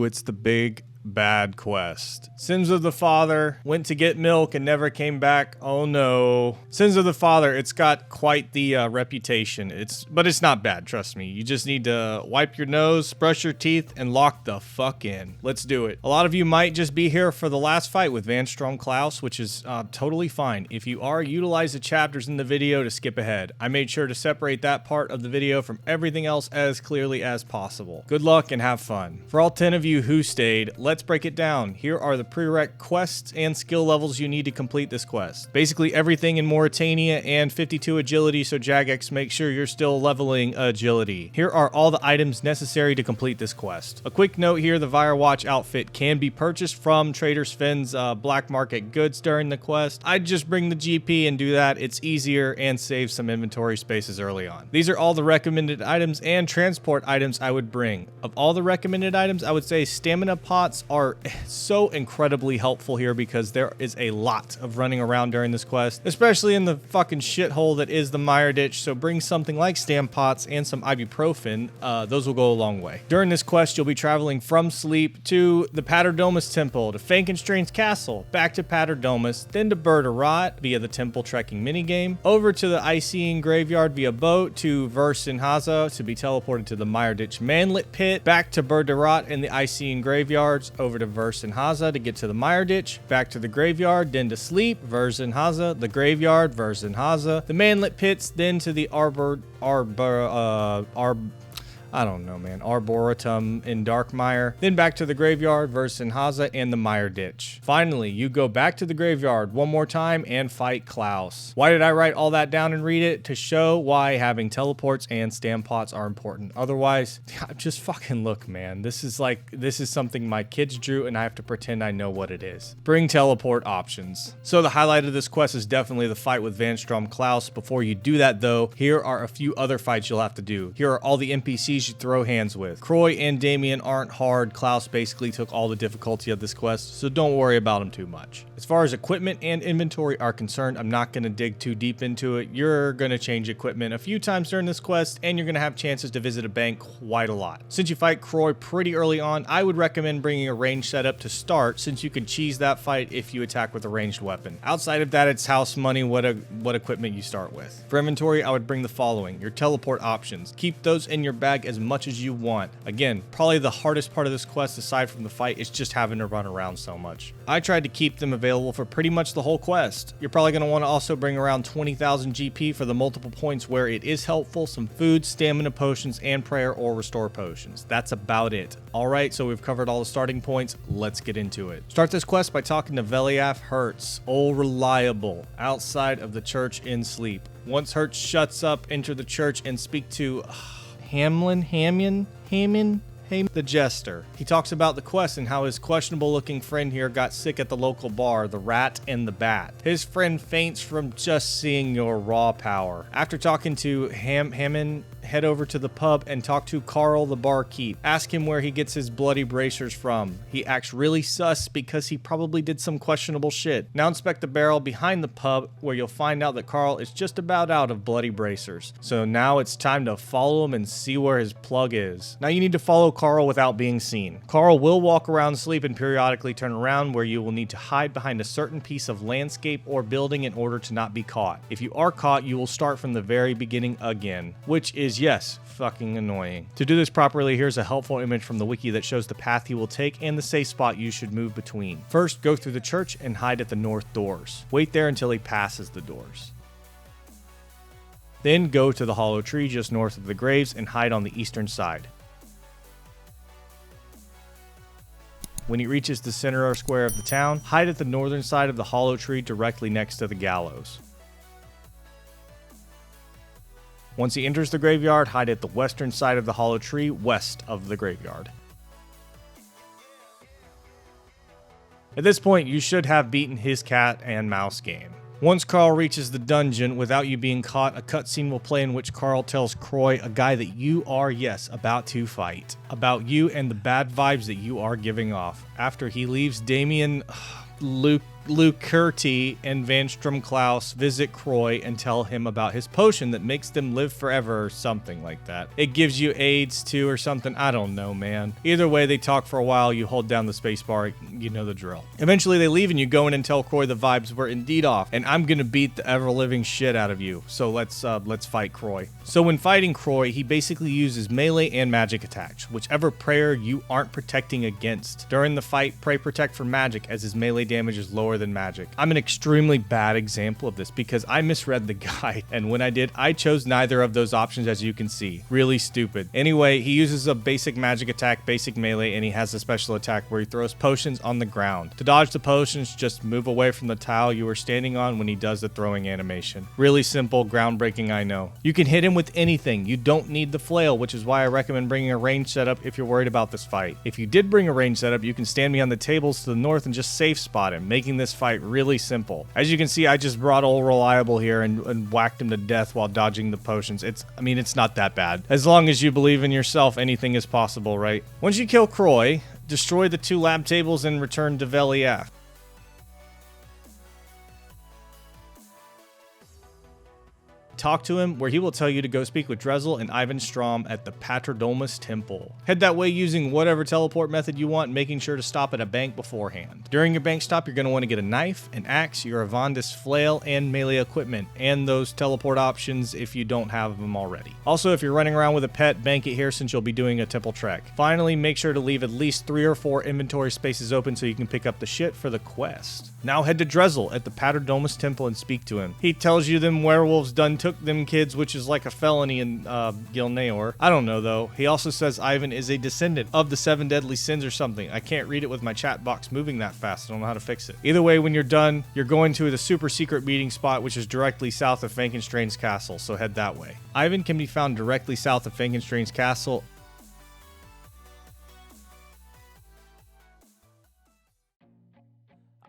it's the big bad quest. Sins of the Father, went to get milk and never came back. Oh no. Sins of the Father, it's got quite the reputation. But it's not bad, trust me. You just need to wipe your nose, brush your teeth, and lock the fuck in. Let's do it. A lot of you might just be here for the last fight with Van Strom Klaus, which is totally fine. If you are, utilize the chapters in the video to skip ahead. I made sure to separate that part of the video from everything else as clearly as possible. Good luck and have fun. For all 10 of you who stayed, let's break it down. Here are the prereq quests and skill levels you need to complete this quest. Basically everything in Mauritania and 52 agility, so Jagex, make sure you're still leveling agility. Here are all the items necessary to complete this quest. A quick note here, the Vyrewatch outfit can be purchased from Trader Sven's black market goods during the quest. I'd just bring the GP and do that. It's easier and saves some inventory spaces early on. These are all the recommended items and transport items I would bring. Of all the recommended items, I would say stamina pots are so incredibly helpful here because there is a lot of running around during this quest, especially in the fucking shithole that is the Meyerditch, so bring something like stam pots and some ibuprofen. Those will go a long way. During this quest, you'll be traveling from Slepe to the Paterdomus temple, to Fenkenstrain's castle, back to Paterdomus, then to Vertida via the temple trekking minigame, over to the Icyene graveyard via boat to Vertida to be teleported to the Meyerditch manlet pit, back to Vertida and the Icyene graveyards, over to Vertida to get to the Meyerditch, back to the graveyard, then to Slepe, Vertida, the graveyard, Vertida, the manlet pits, then to the Arboretum in Darkmeyer, then back to the graveyard, Vertida, and the Meyerditch. Finally, you go back to the graveyard one more time and fight Klaus. Why did I write all that down and read it? To show why having teleports and stam pots are important. Otherwise, just fucking look, man. This is something my kids drew and I have to pretend I know what it is. Bring teleport options. So the highlight of this quest is definitely the fight with Van Strom Klaus. Before you do that though, here are a few other fights you'll have to do. Here are all the NPCs you throw hands with. Kroy and Damien aren't hard. Klaus basically took all the difficulty of this quest, so don't worry about him too much. As far as equipment and inventory are concerned, I'm not going to dig too deep into it. You're going to change equipment a few times during this quest, and you're going to have chances to visit a bank quite a lot. Since you fight Kroy pretty early on, I would recommend bringing a ranged setup to start, since you can cheese that fight if you attack with a ranged weapon. Outside of that, it's house money what equipment you start with. For inventory, I would bring the following: your teleport options. Keep those in your bag as much as you want. Again, probably the hardest part of this quest aside from the fight is just having to run around so much. I tried to keep them available for pretty much the whole quest. You're probably going to want to also bring around 20,000 GP for the multiple points where it is helpful, some food, stamina potions, and prayer or restore potions. That's about it. Alright, so we've covered all the starting points. Let's get into it. Start this quest by talking to Veliath Hurtz, old reliable, outside of the church in Slepe. Once Hurtz shuts up, enter the church and speak to Haemin, the jester. He talks about the quest and how his questionable looking friend here got sick at the local bar, the Rat and the Bat. His friend faints from just seeing your raw power. After talking to HameIn, head over to the pub and talk to Carl the barkeep. Ask him where he gets his bloody bracers from. He acts really sus because he probably did some questionable shit. Now inspect the barrel behind the pub where you'll find out that Carl is just about out of bloody bracers. So now it's time to follow him and see where his plug is. Now you need to follow Carl without being seen. Carl will walk around Slepe and periodically turn around where you will need to hide behind a certain piece of landscape or building in order to not be caught. If you are caught, you will start from the very beginning again, which is, yes, fucking annoying. To do this properly, here's a helpful image from the wiki that shows the path you will take and the safe spot you should move between. First, go through the church and hide at the north doors. Wait there until he passes the doors. Then go to the hollow tree just north of the graves and hide on the eastern side. When he reaches the center or square of the town, hide at the northern side of the hollow tree directly next to the gallows. Once he enters the graveyard, hide at the western side of the hollow tree, west of the graveyard. At this point, you should have beaten his cat and mouse game. Once Carl reaches the dungeon, without you being caught, a cutscene will play in which Carl tells Kroy, a guy that you are, yes, about to fight, about you and the bad vibes that you are giving off. After he leaves, Damien, Leucurte and Van Stromklaus visit Kroy and tell him about his potion that makes them live forever or something like that. It gives you AIDS too or something. I don't know, man. Either way, they talk for a while. You hold down the spacebar. You know the drill. Eventually, they leave and you go in and tell Kroy the vibes were indeed off, and I'm gonna beat the ever-living shit out of you. So let's fight Kroy. So when fighting Kroy, he basically uses melee and magic attacks, whichever prayer you aren't protecting against. During the fight, pray protect for magic as his melee damage is lower than magic. I'm an extremely bad example of this because I misread the guide, and when I did, I chose neither of those options, as you can see. Really stupid. Anyway, he uses a basic magic attack, basic melee, and he has a special attack where he throws potions on the ground. To dodge the potions, just move away from the tile you were standing on when he does the throwing animation. Really simple, groundbreaking, I know. You can hit him with anything. You don't need the flail, which is why I recommend bringing a range setup if you're worried about this fight. If you did bring a range setup, you can stand behind the tables to the north and just safe spot him, making this fight really simple. As you can see, I just brought old Reliable here and whacked him to death while dodging the potions. It's not that bad. As long as you believe in yourself, anything is possible, right? Once you kill Kroy, destroy the 2 lab tables and return to Veliath. Talk to him, where he will tell you to go speak with Drezel and Ivan Strom at the Paterdomus temple. Head that way using whatever teleport method you want, making sure to stop at a bank beforehand. During your bank stop, you're going to want to get a knife, an axe, your Avandis flail, and melee equipment, and those teleport options if you don't have them already. Also, if you're running around with a pet, bank it here since you'll be doing a temple trek. Finally, make sure to leave at least 3 or 4 inventory spaces open so you can pick up the shit for the quest. Now head to Drezel at the Paterdomus temple and speak to him. He tells you them werewolves done took them kids, which is like a felony in Gilneor. I don't know though. He also says Ivan is a descendant of the 7 deadly sins or something. I can't read it with my chat box moving that fast. I don't know how to fix it. Either way, when you're done, you're going to the super secret meeting spot, which is directly south of Fenkenstrain's castle, so head that way. Ivan can be found directly south of Fenkenstrain's castle.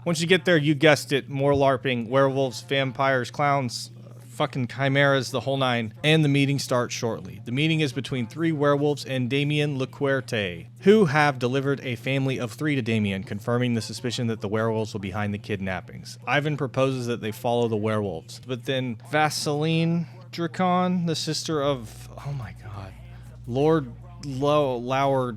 Once you get there, you guessed it, more LARPing, werewolves, vampires, clowns, fucking chimeras, the whole 9, and the meeting starts shortly. The meeting is between 3 werewolves and Damien Leucurte, who have delivered a family of 3 to Damien, confirming the suspicion that the werewolves were behind the kidnappings. Ivan proposes that they follow the werewolves, but then Vaseline Dracon, the sister of, oh my god, Lord Laurneal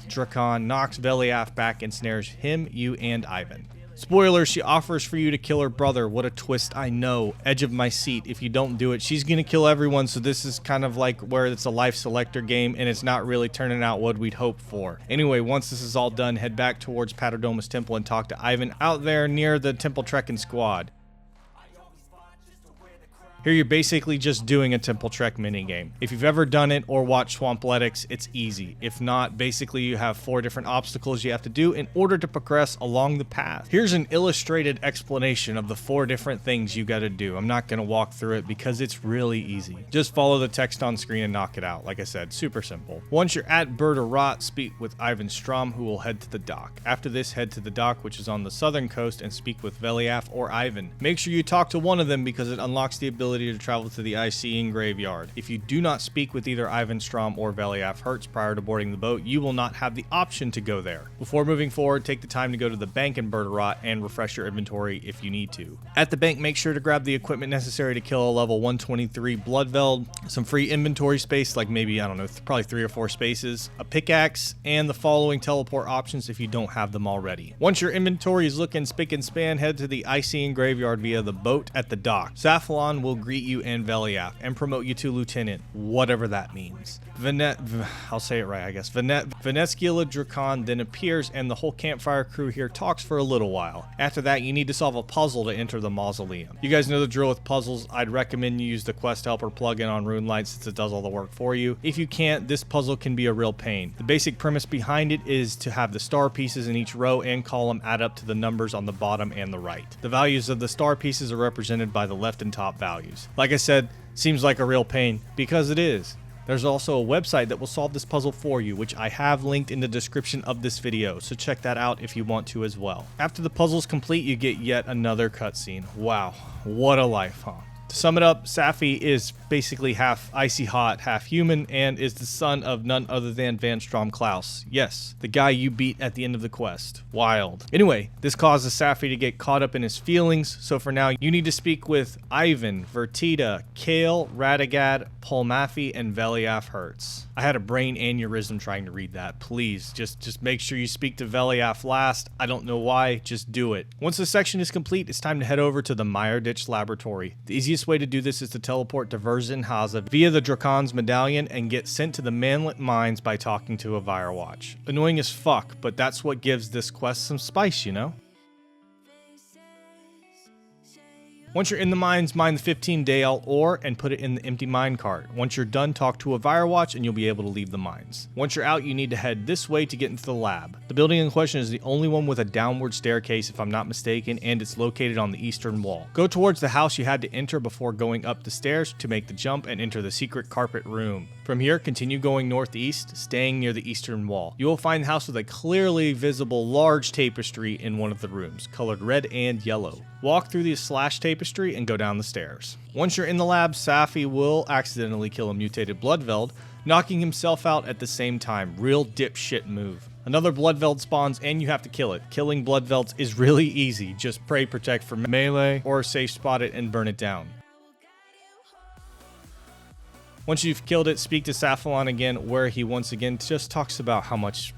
Dracon, knocks Veliath back and snares him, you, and Ivan. Spoiler, she offers for you to kill her brother. What a twist, I know. Edge of my seat. If you don't do it, she's gonna kill everyone, so this is kind of like where it's a life selector game, and it's not really turning out what we'd hoped for. Anyway, once this is all done, head back towards Paterdomus Temple and talk to Ivan out there near the Temple Trekking Squad. Here you're basically just doing a Temple Trek minigame. If you've ever done it or watched Swampletics, it's easy. If not, basically you have 4 different obstacles you have to do in order to progress along the path. Here's an illustrated explanation of the 4 different things you gotta do. I'm not gonna walk through it because it's really easy. Just follow the text on screen and knock it out. Like I said, super simple. Once you're at Vertida, speak with Ivan Strom, who will head to the dock. After this, head to the dock, which is on the southern coast, and speak with Veliath or Ivan. Make sure you talk to one of them because it unlocks the ability to travel to the Icyene graveyard. If you do not speak with either Ivan Strom or Veliath Hurtz prior to boarding the boat, you will not have the option to go there. Before moving forward, take the time to go to the bank in Vertida and refresh your inventory if you need to. At the bank, make sure to grab the equipment necessary to kill a level 123 Bloodveld, some free inventory space, like maybe, I don't know, probably 3 or 4 spaces, a pickaxe, and the following teleport options if you don't have them already. Once your inventory is looking spick and span, head to the Icyene graveyard via the boat at the dock. Saffalon will greet you and Veliath and promote you to lieutenant, whatever that means. I'll say it right, I guess. Vanescula Dracon then appears and the whole campfire crew here talks for a little while. After that, you need to solve a puzzle to enter the Mausoleum. You guys know the drill with puzzles. I'd recommend you use the Quest Helper plugin on RuneLite since it does all the work for you. If you can't, this puzzle can be a real pain. The basic premise behind it is to have the star pieces in each row and column add up to the numbers on the bottom and the right. The values of the star pieces are represented by the left and top values. Like I said, seems like a real pain, because it is. There's also a website that will solve this puzzle for you, which I have linked in the description of this video, so check that out if you want to as well. After the puzzle's complete, you get yet another cutscene. Wow, what a life, huh? To sum it up, Safi is basically half icy hot, half human, and is the son of none other than Van Strom Klaus. Yes, the guy you beat at the end of the quest. Wild. Anyway, this causes Safi to get caught up in his feelings, so for now you need to speak with Icyene, Vertida, Kael, Radigad, Polmafi, and Hurtz. I had a brain aneurysm trying to read that. Please, just make sure you speak to Veliaf last. I don't know why, just do it. Once the section is complete, it's time to head over to the Meyerditch laboratory. The easiest way to do this is to teleport to Haza via the Dracon's medallion and get sent to the Manlet Mines by talking to a Vyrewatch. Annoying as fuck, but that's what gives this quest some spice, you know? Once you're in the mines, mine the 15 Dael ore and put it in the empty mine cart. Once you're done, talk to a Vyrewatch and you'll be able to leave the mines. Once you're out, you need to head this way to get into the lab. The building in question is the only one with a downward staircase if I'm not mistaken, and it's located on the eastern wall. Go towards the house you had to enter before going up the stairs to make the jump and enter the secret carpet room. From here, continue going northeast, staying near the eastern wall. You will find the house with a clearly visible large tapestry in one of the rooms, colored red and yellow. Walk through the slash tapestry and go down the stairs. Once you're in the lab, Safi will accidentally kill a mutated Bloodveld, knocking himself out at the same time. Real dipshit move. Another Bloodveld spawns and you have to kill it. Killing Bloodvelds is really easy. Just pray protect for melee or safe spot it and burn it down. Once you've killed it, speak to Saffalon again, where he once again just talks about how much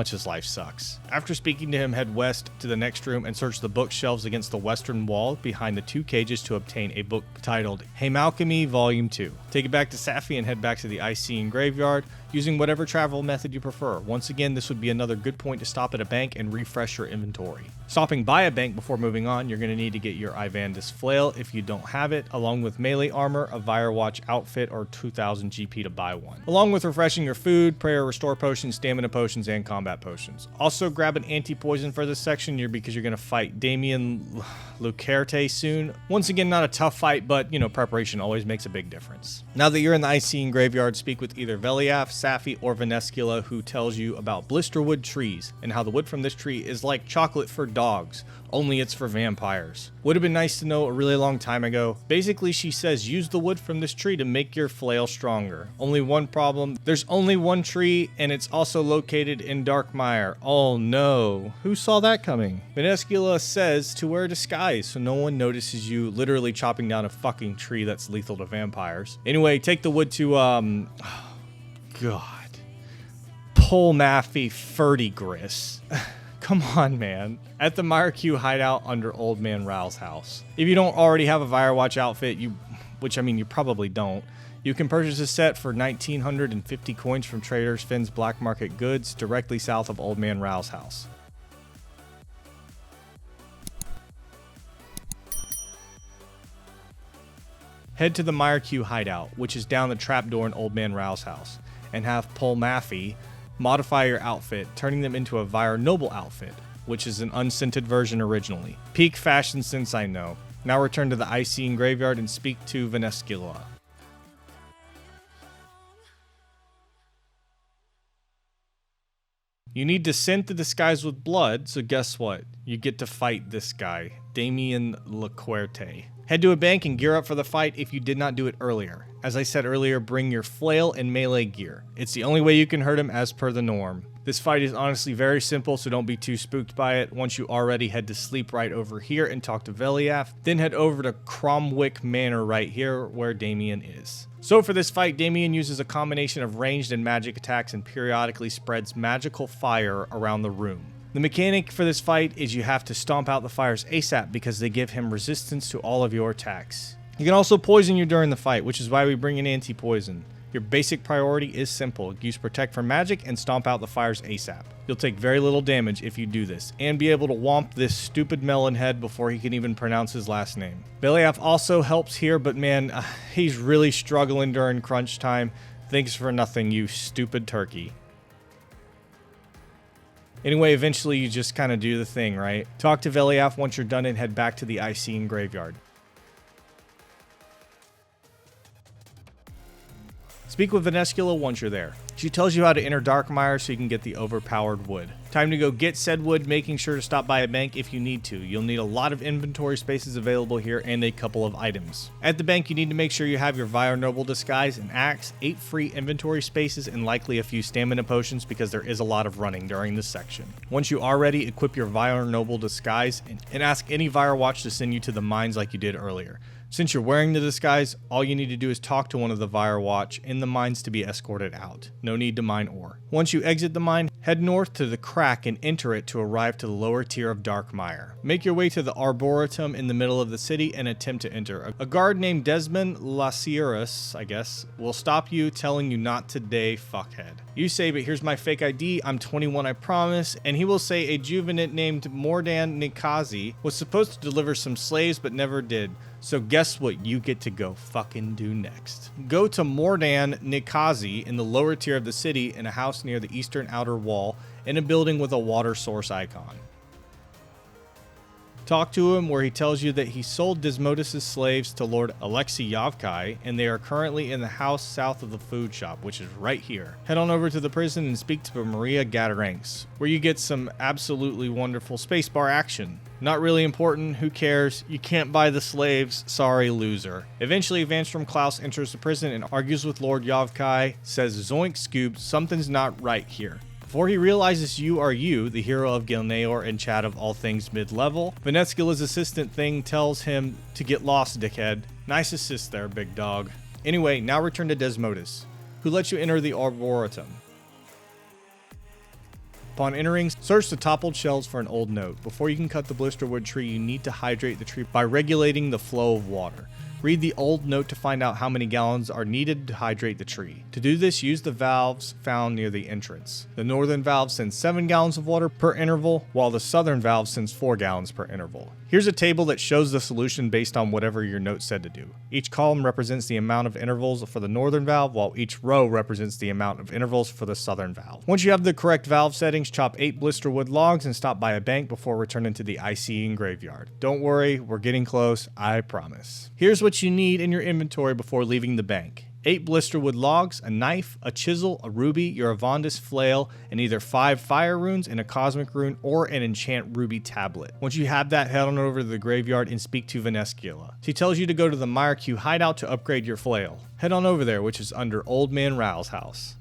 his life sucks. After speaking to him, head west to the next room and search the bookshelves against the western wall behind the two cages to obtain a book titled Haemalchemy Volume 2. Take it back to Safi and head back to the Icyene graveyard, using whatever travel method you prefer. Once again, this would be another good point to stop at a bank and refresh your inventory. Stopping by a bank before moving on, you're going to need to get your Ivandis flail if you don't have it, along with melee armor, a Vyrewatch outfit, or 2000 GP to buy one. Along with refreshing your food, prayer, restore potions, stamina potions, and combat potions. Also grab an anti-poison for this section because you're going to fight Damien Leucurte soon. Once again, not a tough fight, but preparation always makes a big difference. Now that you're in the Icyene graveyard, speak with either Veliaf, Safi, or Vanescula, who tells you about Blisterwood trees and how the wood from this tree is like chocolate for dogs, only it's for vampires. Would have been nice to know a really long time ago. Basically, she says use the wood from this tree to make your flail stronger. Only one problem, there's only one tree and it's also located in Darkmeyer. Oh no, who saw that coming? Vanescula says to wear a disguise so no one notices you literally chopping down a fucking tree that's lethal to vampires. Anyway, take the wood to God. Polmafi Fertigris. Come on, man. At the Myreque hideout under Old Man Ral's house. If you don't already have a Vyrewatch outfit, which you probably don't, you can purchase a set for 1,950 coins from Traders Finn's Black Market Goods directly south of Old Man Ral's house. Head to the Myreque hideout, which is down the trapdoor in Old Man Ral's house, and have Polmafi modify your outfit, turning them into a Vyre Noble outfit, which is an unscented version originally. Peak fashion sense, I know. Now return to the Icyene graveyard and speak to Vanescula. You need to scent the disguise with blood, so guess what? You get to fight this guy, Damien Leucurte. Head to a bank and gear up for the fight if you did not do it earlier. As I said earlier, bring your flail and melee gear. It's the only way you can hurt him as per the norm. This fight is honestly very simple, so don't be too spooked by it. Once you already head to Slepe right over here and talk to Veliaf, then head over to Cromwick Manor right here where Damien is. So for this fight, Damien uses a combination of ranged and magic attacks and periodically spreads magical fire around the room. The mechanic for this fight is you have to stomp out the fires ASAP because they give him resistance to all of your attacks. You can also poison you during the fight, which is why we bring in anti-poison. Your basic priority is simple. Use Protect from Magic and stomp out the fires ASAP. You'll take very little damage if you do this, and be able to whomp this stupid melon head before he can even pronounce his last name. Veliaf also helps here, but man, he's really struggling during crunch time. Thanks for nothing, you stupid turkey. Anyway, eventually you just kind of do the thing, right? Talk to Veliaf once you're done and head back to the Icyene graveyard. Speak with Vanescula once you're there. She tells you how to enter Darkmeyer so you can get the overpowered wood. Time to go get said wood, making sure to stop by a bank if you need to. You'll need a lot of inventory spaces available here and a couple of items. At the bank, you need to make sure you have your Vyre Noble Disguise, an axe, 8 free inventory spaces, and likely a few stamina potions because there is a lot of running during this section. Once you are ready, equip your Vyre Noble Disguise and ask any Vyrewatch to send you to the mines like you did earlier. Since you're wearing the disguise, all you need to do is talk to one of the Vyrewatch in the mines to be escorted out. No need to mine ore. Once you exit the mine, head north to the crack and enter it to arrive to the lower tier of Darkmeyer. Make your way to the Arboretum in the middle of the city and attempt to enter. A guard named Desmond Lasierus, I guess, will stop you, telling you not today, fuckhead. You say, but here's my fake ID, I'm 21 I promise, and he will say a juvenant named Mordan Nikazi was supposed to deliver some slaves but never did. So guess what you get to go fucking do next. Go to Mordan Nikazi in the lower tier of the city in a house near the eastern outer wall in a building with a water source icon. Talk to him where he tells you that he sold Desmodus' slaves to Lord Alexei Yavkai and they are currently in the house south of the food shop, which is right here. Head on over to the prison and speak to Maria Gadaranks, where you get some absolutely wonderful spacebar action. Not really important, who cares? You can't buy the slaves, sorry loser. Eventually, Vanstrom Klaus enters the prison and argues with Lord Yavkai, says zoink scoop, something's not right here. Before he realizes you are you, the hero of Gilneor and chat of all things mid-level, Vanescula's assistant thing tells him to get lost, dickhead. Nice assist there, big dog. Anyway, now return to Desmodus, who lets you enter the Arboretum. Upon entering, search the toppled shelves for an old note. Before you can cut the Blisterwood Tree, you need to hydrate the tree by regulating the flow of water. Read the old note to find out how many gallons are needed to hydrate the tree. To do this, use the valves found near the entrance. The northern valve sends 7 gallons of water per interval, while the southern valve sends 4 gallons per interval. Here's a table that shows the solution based on whatever your note said to do. Each column represents the amount of intervals for the northern valve, while each row represents the amount of intervals for the southern valve. Once you have the correct valve settings, chop 8 blisterwood logs and stop by a bank before returning to the Icyene graveyard. Don't worry, we're getting close, I promise. Here's what you need in your inventory before leaving the bank. 8 blisterwood logs, a knife, a chisel, a ruby, your Avondis flail, and either 5 fire runes and a cosmic rune or an enchant ruby tablet. Once you have that, head on over to the graveyard and speak to Vanescula. She tells you to go to the Myreque hideout to upgrade your flail. Head on over there, which is under Old Man Rao's house.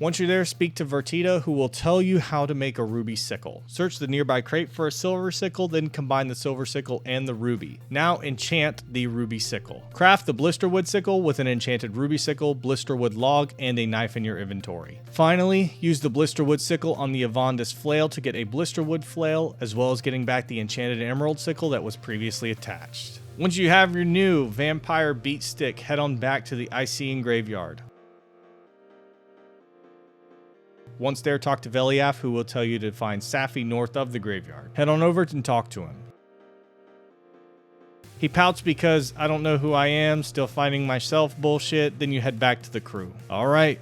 Once you're there, speak to Vertida, who will tell you how to make a ruby sickle. Search the nearby crate for a silver sickle, then combine the silver sickle and the ruby. Now enchant the ruby sickle. Craft the blisterwood sickle with an enchanted ruby sickle, blisterwood log, and a knife in your inventory. Finally, use the blisterwood sickle on the Avondis flail to get a blisterwood flail, as well as getting back the enchanted emerald sickle that was previously attached. Once you have your new vampire beat stick, head on back to the Icyene graveyard. Once there, talk to Veliaf, who will tell you to find Safi north of the graveyard. Head on over and talk to him. He pouts because I don't know who I am, still finding myself bullshit, then you head back to the crew. Alright,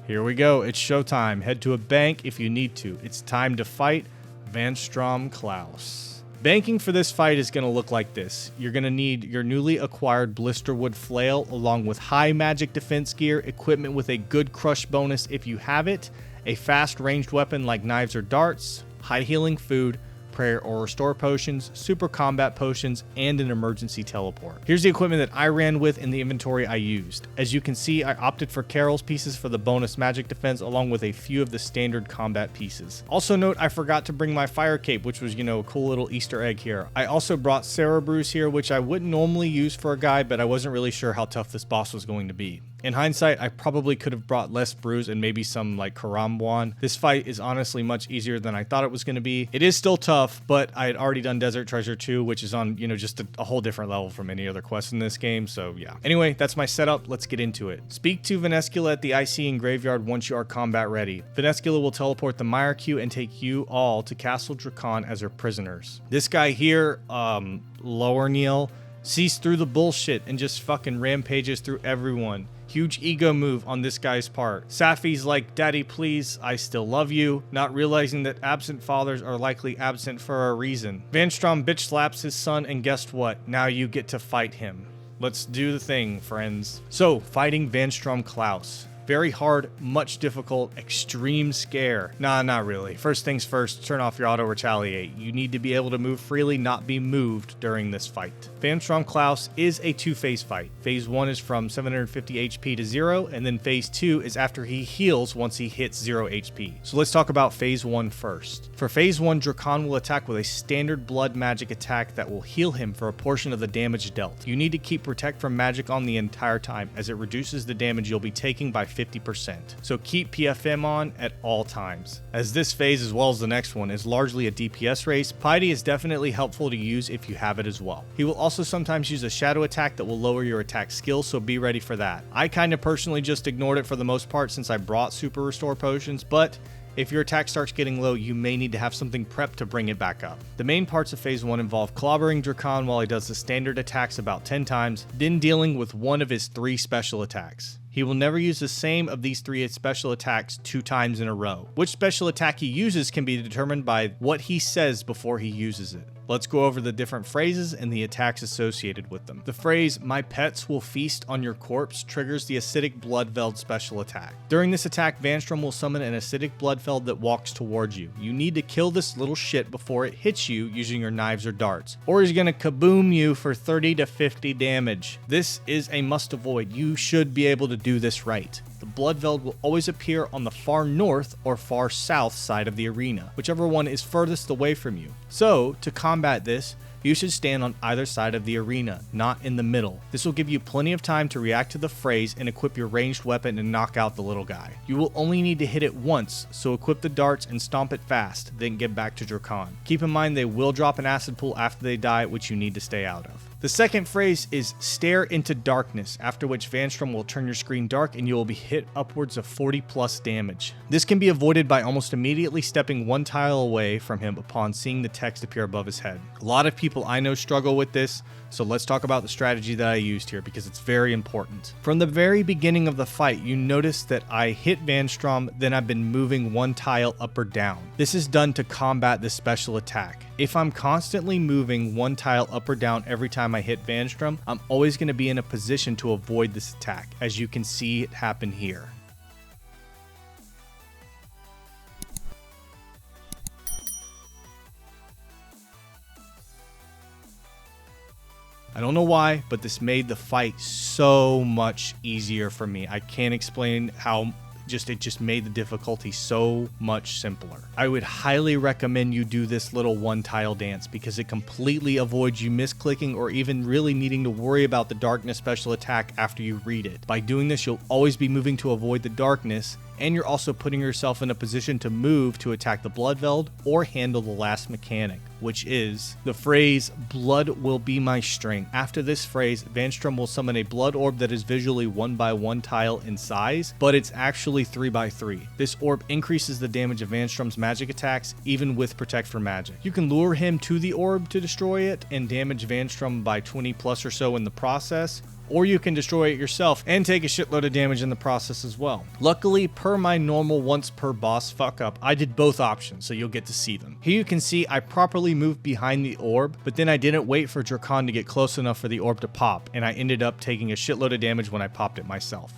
here we go, it's showtime. Head to a bank if you need to. It's time to fight Vanstrom Klaus. Banking for this fight is going to look like this. You're going to need your newly acquired Blisterwood Flail along with high magic defense gear, equipment with a good crush bonus if you have it, a fast ranged weapon like knives or darts, high healing food, prayer or restore potions, super combat potions, and an emergency teleport. Here's the equipment that I ran with in the inventory I used. As you can see, I opted for Kael's pieces for the bonus magic defense along with a few of the standard combat pieces. Also note, I forgot to bring my fire cape, which was, a cool little Easter egg here. I also brought Cerebrus here, which I wouldn't normally use for a guide, but I wasn't really sure how tough this boss was going to be. In hindsight, I probably could have brought less brews and maybe some like Karambuan. This fight is honestly much easier than I thought it was going to be. It is still tough, but I had already done Desert Treasure 2, which is on, just a whole different level from any other quest in this game, so yeah. Anyway, that's my setup, let's get into it. Speak to Vanescula at the Icyene graveyard once you are combat ready. Vanescula will teleport the Myreque and take you all to Castle Drakon as her prisoners. This guy here, Lower Neil, sees through the bullshit and just fucking rampages through everyone. Huge ego move on this guy's part. Safi's like, "Daddy, please, I still love you," not realizing that absent fathers are likely absent for a reason. Vanstrom bitch slaps his son, and guess what? Now you get to fight him. let's do the thing, friends. So, fighting Vanstrom Klaus. Very hard, much difficult, extreme scare. Nah, not really. First things first, turn off your auto retaliate. You need to be able to move freely, not be moved during this fight. Vanstrom Klaus is a two-phase fight. Phase 1 is from 750 HP to 0, and then phase 2 is after he heals once he hits 0 HP. So let's talk about phase 1 first. For phase 1, Drakon will attack with a standard blood magic attack that will heal him for a portion of the damage dealt. You need to keep Protect from Magic on the entire time, as it reduces the damage you'll be taking by 50%. So keep PFM on at all times. As this phase, as well as the next one, is largely a DPS race, Piety is definitely helpful to use if you have it as well. He will also sometimes use a shadow attack that will lower your attack skill, so be ready for that. I kind of personally just ignored it for the most part since I brought super restore potions, but if your attack starts getting low, you may need to have something prepped to bring it back up. The main parts of phase 1 involve clobbering Drakon while he does the standard attacks about 10 times, then dealing with one of his 3 special attacks. He will never use the same of these 3 special attacks 2 times in a row. Which special attack he uses can be determined by what he says before he uses it. Let's go over the different phrases and the attacks associated with them. The phrase, "My pets will feast on your corpse," triggers the acidic Bloodveld special attack. During this attack, Vanstrom will summon an acidic Bloodveld that walks towards you. You need to kill this little shit before it hits you using your knives or darts, or he's gonna kaboom you for 30 to 50 damage. This is a must avoid. You should be able to do this right. The Bloodveld will always appear on the far north or far south side of the arena, whichever one is furthest away from you. So, to combat this, you should stand on either side of the arena, not in the middle. This will give you plenty of time to react to the phrase and equip your ranged weapon and knock out the little guy. You will only need to hit it once, so equip the darts and stomp it fast, then get back to Drakon. Keep in mind they will drop an acid pool after they die, which you need to stay out of. The second phrase is "Stare into darkness," after which Vanstrom will turn your screen dark and you will be hit upwards of 40 plus damage. This can be avoided by almost immediately stepping 1 tile away from him upon seeing the text appear above his head. A lot of people I know struggle with this, so let's talk about the strategy that I used here because it's very important. From the very beginning of the fight, you notice that I hit Vanstrom, then I've been moving 1 tile up or down. This is done to combat this special attack. If I'm constantly moving 1 tile up or down every time I hit Vanstrom, I'm always going to be in a position to avoid this attack, as you can see it happen here. I don't know why, but this made the fight so much easier for me. I can't explain how it just made the difficulty so much simpler. I would highly recommend you do this little 1 tile dance because it completely avoids you misclicking or even really needing to worry about the darkness special attack after you read it. By doing this, you'll always be moving to avoid the darkness, and you're also putting yourself in a position to move to attack the Bloodveld or handle the last mechanic, which is the phrase, "Blood will be my strength." After this phrase, Vanstrom will summon a blood orb that is visually 1 by 1 tile in size, but it's actually 3 by 3. This orb increases the damage of Vanstrom's magic attacks, even with Protect from Magic. You can lure him to the orb to destroy it and damage Vanstrom by 20 plus or so in the process, or you can destroy it yourself and take a shitload of damage in the process as well. Luckily, per my normal once per boss fuck up, I did both options, so you'll get to see them. Here you can see I properly moved behind the orb, but then I didn't wait for Drakon to get close enough for the orb to pop, and I ended up taking a shitload of damage when I popped it myself.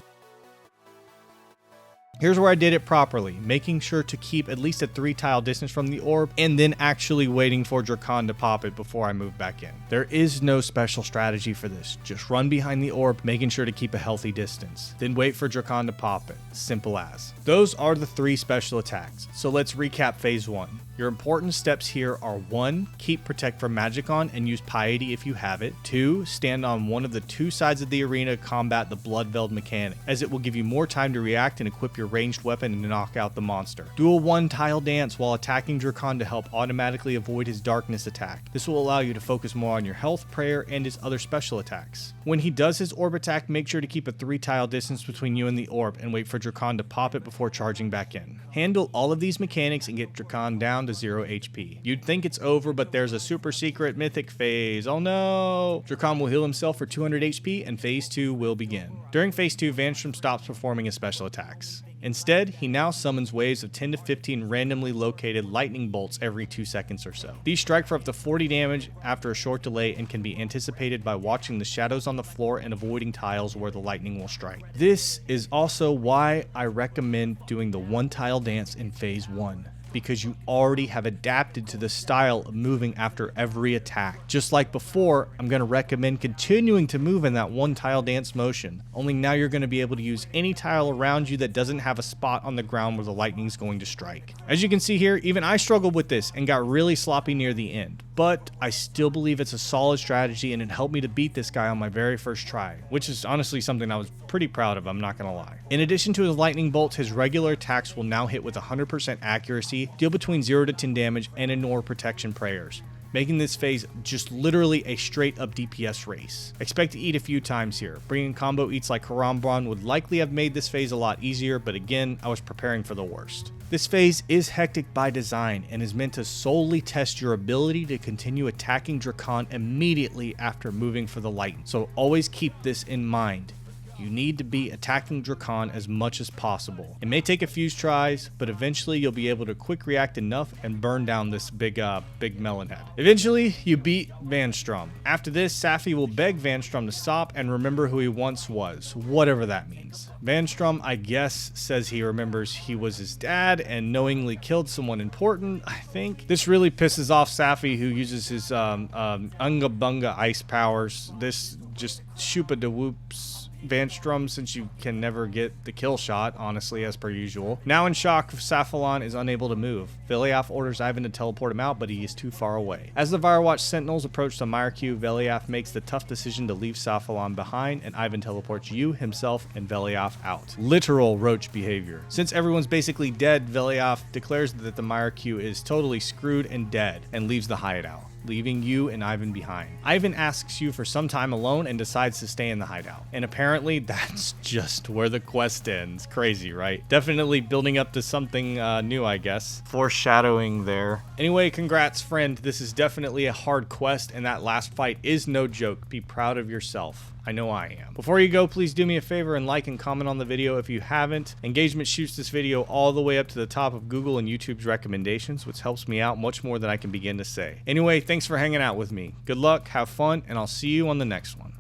Here's where I did it properly, making sure to keep at least a 3 tile distance from the orb, and then actually waiting for Drakon to pop it before I move back in. There is no special strategy for this, just run behind the orb, making sure to keep a healthy distance, then wait for Drakon to pop it, simple as. Those are the 3 special attacks, so let's recap phase 1. Your important steps here are 1. Keep Protect from Magic on and use Piety if you have it. 2. Stand on one of the 2 sides of the arena to combat the Bloodveld mechanic, as it will give you more time to react and equip your ranged weapon and knock out the monster. Do a 1 tile dance while attacking Drakon to help automatically avoid his darkness attack. This will allow you to focus more on your health, prayer, and his other special attacks. When he does his orb attack, make sure to keep a 3 tile distance between you and the orb and wait for Drakon to pop it before charging back in. Handle all of these mechanics and get Drakon down down to 0 HP. You'd think it's over, but there's a super secret mythic phase. Oh no! Drakon will heal himself for 200 HP and phase 2 will begin. During phase 2, Vanstrom stops performing his special attacks. Instead, he now summons waves of 10 to 15 randomly located lightning bolts every 2 seconds or so. These strike for up to 40 damage after a short delay and can be anticipated by watching the shadows on the floor and avoiding tiles where the lightning will strike. This is also why I recommend doing the one tile dance in phase 1. Because you already have adapted to the style of moving after every attack. Just like before, I'm going to recommend continuing to move in that one tile dance motion, only now you're going to be able to use any tile around you that doesn't have a spot on the ground where the lightning's going to strike. As you can see here, even I struggled with this and got really sloppy near the end, but I still believe it's a solid strategy and it helped me to beat this guy on my very first try, which is honestly something I was pretty proud of, I'm not going to lie. In addition to his lightning bolts, his regular attacks will now hit with 100% accuracy, deal between 0 to 10 damage, and ignore protection prayers, making this phase just literally a straight up DPS race. Expect to eat a few times here. Bringing combo eats like Karambron would likely have made this phase a lot easier, but again, I was preparing for the worst. This phase is hectic by design and is meant to solely test your ability to continue attacking Drakon immediately after moving for the light, so always keep this in mind. You need to be attacking Drakon as much as possible. It may take a few tries, but eventually you'll be able to quick react enough and burn down this big melon head. Eventually, you beat Vanstrom. After this, Safi will beg Vanstrom to stop and remember who he once was, whatever that means. Vanstrom, I guess, says he remembers he was his dad and knowingly killed someone important, I think. This really pisses off Safi, who uses his Unga Bunga ice powers. This just shoopa de whoops Vanstrom, since you can never get the kill shot, honestly, as per usual. Now in shock, Saffalon is unable to move. Veliath orders Ivan to teleport him out, but he is too far away. As the Vyrewatch sentinels approach the Myreque, Veliath makes the tough decision to leave Saffalon behind, and Ivan teleports you, himself, and Veliath out. Literal roach behavior. Since everyone's basically dead, Veliath declares that the Myreque is totally screwed and dead, and leaves the hideout, leaving you and Ivan behind. Ivan asks you for some time alone and decides to stay in the hideout. And apparently that's just where the quest ends. Crazy, right? Definitely building up to something new, I guess. Foreshadowing there. Anyway, congrats, friend. This is definitely a hard quest, and that last fight is no joke. Be proud of yourself. I know I am. Before you go, please do me a favor and like and comment on the video if you haven't. Engagement shoots this video all the way up to the top of Google and YouTube's recommendations, which helps me out much more than I can begin to say. Anyway, thanks for hanging out with me. Good luck, have fun, and I'll see you on the next one.